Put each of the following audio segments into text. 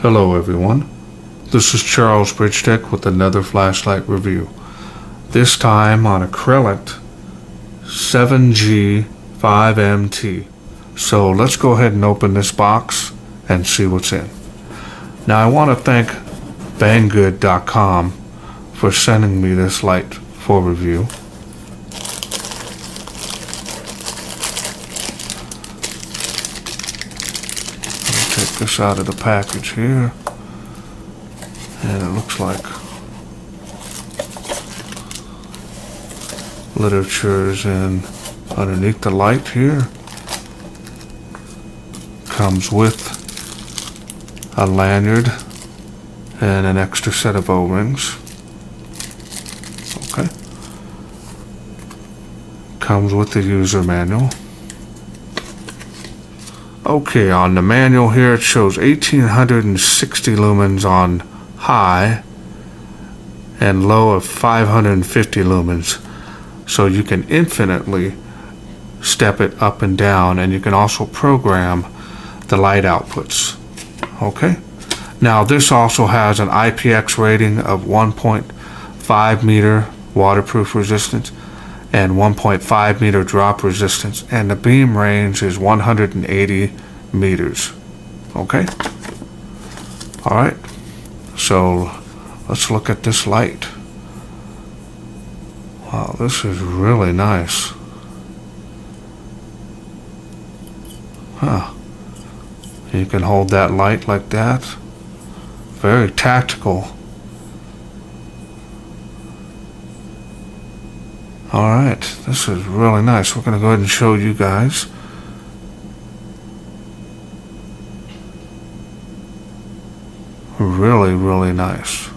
Hello everyone, this is Charles BridgTec with another flashlight review. This time on a Crelant 7G5MT. So let's go ahead and open this box and see what's in. Now I want to thank Banggood.com for sending me this light for review. Take this out of the package here, and it looks like literature's in underneath the light here. Comes with a lanyard and an extra set of O-rings. Okay. Comes with the user manual. Okay, on the manual here it shows 1860 lumens on high and low of 550 lumens. So you can infinitely step it up and down, and you can also program the light outputs. Okay? Now this also has an IPX rating of 1.5 meter waterproof resistance and 1.5 meter drop resistance, and the beam range is 180 meters. Okay? Alright, so let's look at this light. Wow, this is really nice. Huh. You can hold that light like that. Very tactical. Alright, this is really nice. We're going to go ahead and show you guys. Really, really nice.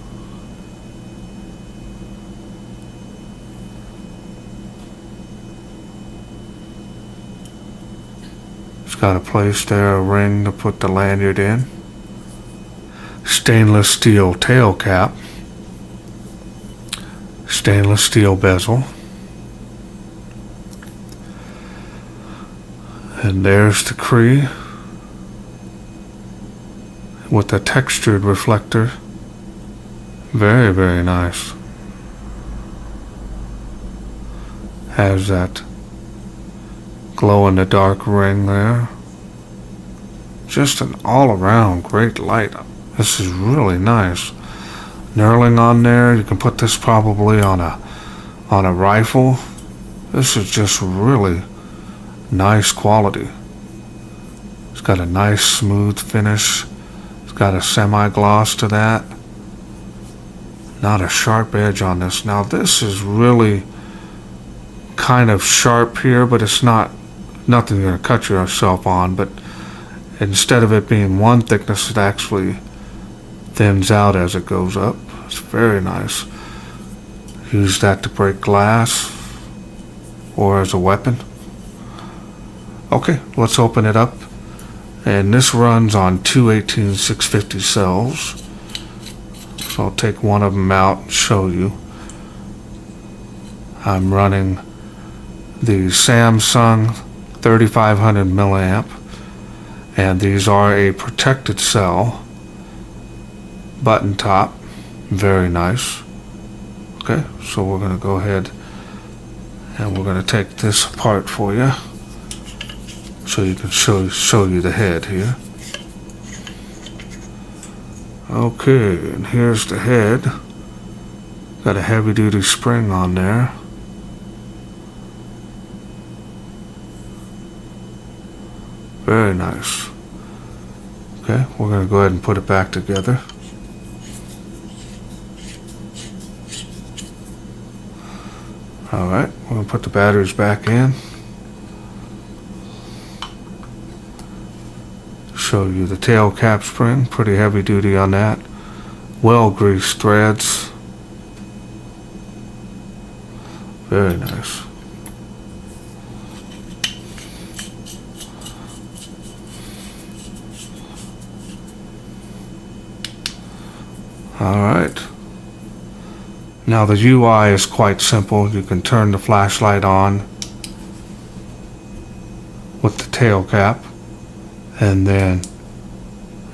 It's got a place there, a ring to put the lanyard in. Stainless steel tail cap. Stainless steel bezel. And there's the Cree with a textured reflector. Very, very nice. Has that glow in the dark ring there. Just an all-around great light. This is really nice. Knurling on there. You can put this probably on a rifle. This is just really nice quality. It's got a nice smooth finish. It's got a semi-gloss to that. Not a sharp edge on this. Now this is really kind of sharp here, but it's nothing you're going to cut yourself on. But instead of it being one thickness, it actually thins out as it goes up. It's very nice. Use that to break glass or as a weapon. Okay, let's open it up. And this runs on two 18650 cells. So I'll take one of them out and show you. I'm running the Samsung 3500 milliamp, and these are a protected cell. Button top, very nice. Okay, so we're going to go ahead and we're going to take this apart for you, so you can show you the head here. Okay, and here's the head. Got a heavy duty spring on there. Very nice. Okay, we're going to go ahead and put it back together. Alright, we're going to put the batteries back in. Show you the tail cap spring, pretty heavy duty on that. Well greased threads. Very nice. Alright. Now the UI is quite simple. You can turn the flashlight on with the tail cap, and then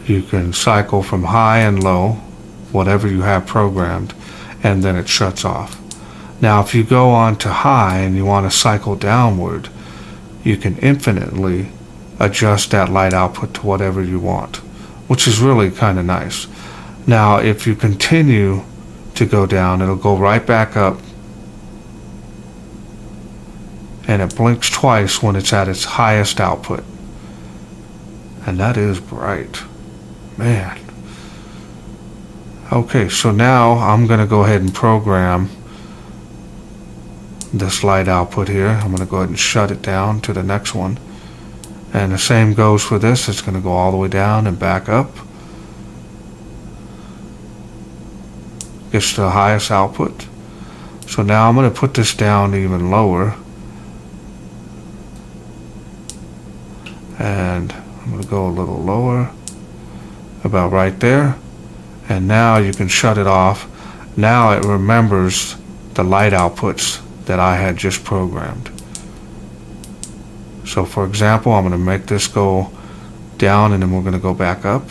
You can cycle from high and low, whatever you have programmed, and then it shuts off. Now if you go on to high and you want to cycle downward, you can infinitely adjust that light output to whatever you want, which is really kind of nice. Now if you continue to go down, it'll go right back up, and it blinks twice when it's at its highest output. And that is bright. Man. Okay, so now I'm going to go ahead and program this light output here. I'm going to go ahead and shut it down to the next one. And the same goes for this. It's going to go all the way down and back up. Gets to the highest output. So now I'm going to put this down even lower. And I'm going to go a little lower, about right there. And now you can shut it off. Now it remembers the light outputs that I had just programmed. So for example, I'm going to make this go down and then we're going to go back up.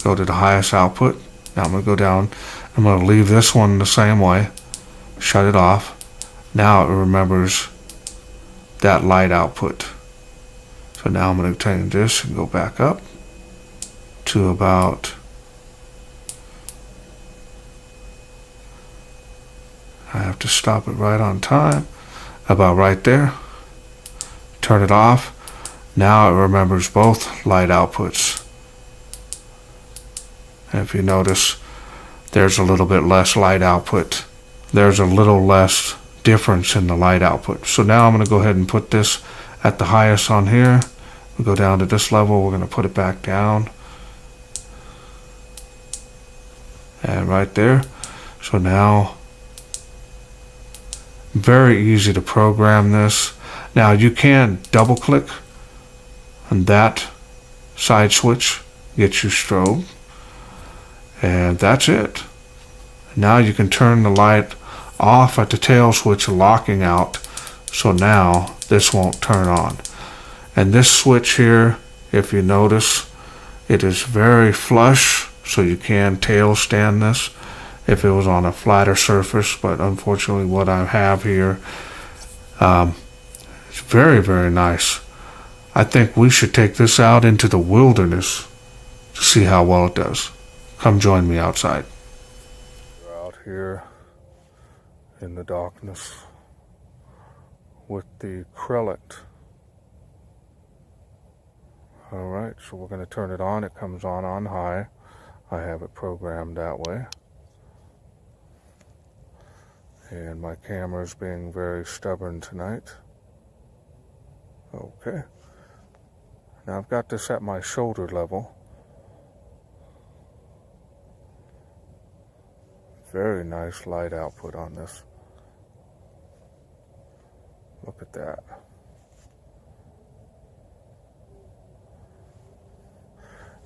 Go to the highest output. Now I'm going to go down. I'm going to leave this one the same way. Shut it off. Now it remembers that light output. So now I'm going to take this and go back up to about, I have to stop it right on time, about right there. Turn it off. Now it remembers both light outputs. And if you notice, there's a little bit less light output. There's a little less difference in the light output. So now I'm going to go ahead and put this at the highest on here. We go down to this level, we're going to put it back down. And right there. So now, very easy to program this. Now you can double click on that side switch, get your strobe. And that's it. Now you can turn the light off at the tail switch, locking out. So now this won't turn on. And this switch here, if you notice, it is very flush, so you can tail stand this if it was on a flatter surface, but unfortunately what I have here, it's very, very nice. I think we should take this out into the wilderness to see how well it does. Come join me outside. We're out here in the darkness with the Crelant. Alright, so we're going to turn it on. It comes on high. I have it programmed that way. And my camera's being very stubborn tonight. Okay. Now I've got this at my shoulder level. Very nice light output on this. Look at that.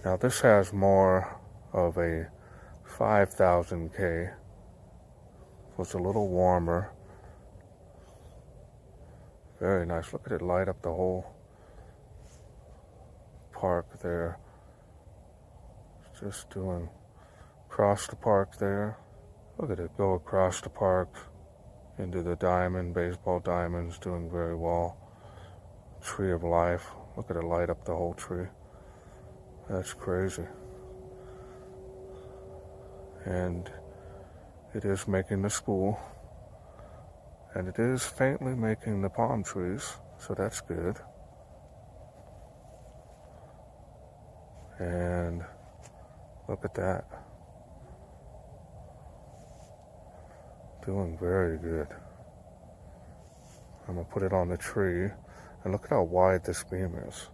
Now this has more of a 5000K, so it's a little warmer. Very nice. Look at it light up the whole park there. It's just doing across the park there. Look at it go across the park into the diamond, baseball diamonds, doing very well. Tree of life. Look at it light up the whole tree. That's crazy. And it is making the school. And it is faintly making the palm trees, so that's good. And look at that. Doing very good. I'm going to put it on the tree, and look at how wide this beam is.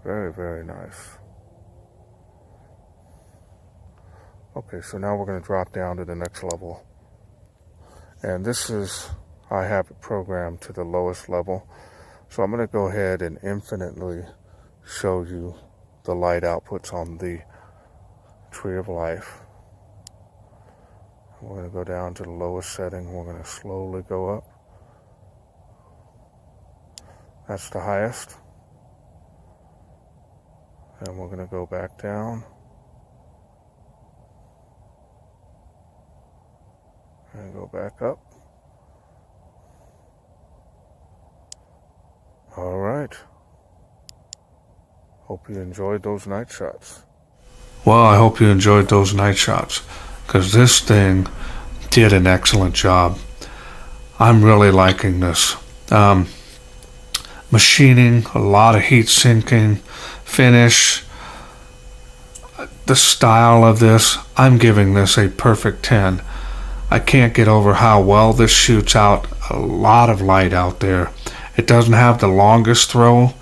Very, very nice. Okay, so now we're going to drop down to the next level. And this is, I have it programmed to the lowest level. So I'm going to go ahead and infinitely show you the light outputs on the Tree of Life. We're going to go down to the lowest setting. We're going to slowly go up. That's the highest. And we're going to go back down. And go back up. All right. Hope you enjoyed those night shots. Well, I hope you enjoyed those night shots, because this thing did an excellent job. I'm really liking this. Machining, a lot of heat sinking, finish, the style of this, I'm giving this a perfect 10. I can't get over how well this shoots out a lot of light out there. It doesn't have the longest throw,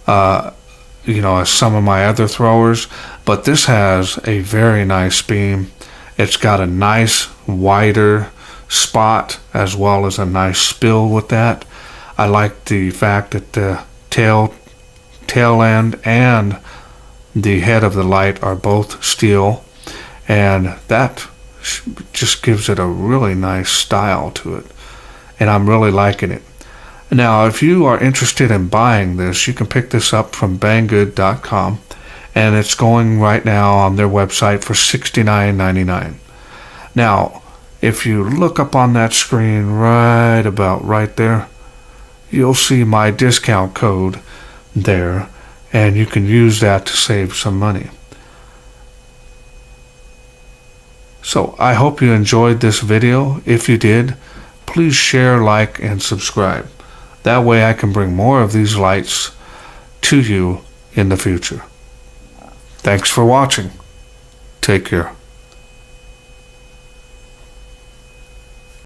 as some of my other throwers, but this has a very nice beam. It's got a nice wider spot as well as a nice spill with that. I like the fact that the tail end and the head of the light are both steel, and that just gives it a really nice style to it, and I'm really liking it. Now, if you are interested in buying this, you can pick this up from banggood.com, and it's going right now on their website for $69.99. Now, if you look up on that screen right about right there, you'll see my discount code there, and you can use that to save some money. So I hope you enjoyed this video. If you did, please share, like, and subscribe. That way I can bring more of these lights to you in the future. Thanks for watching. Take care.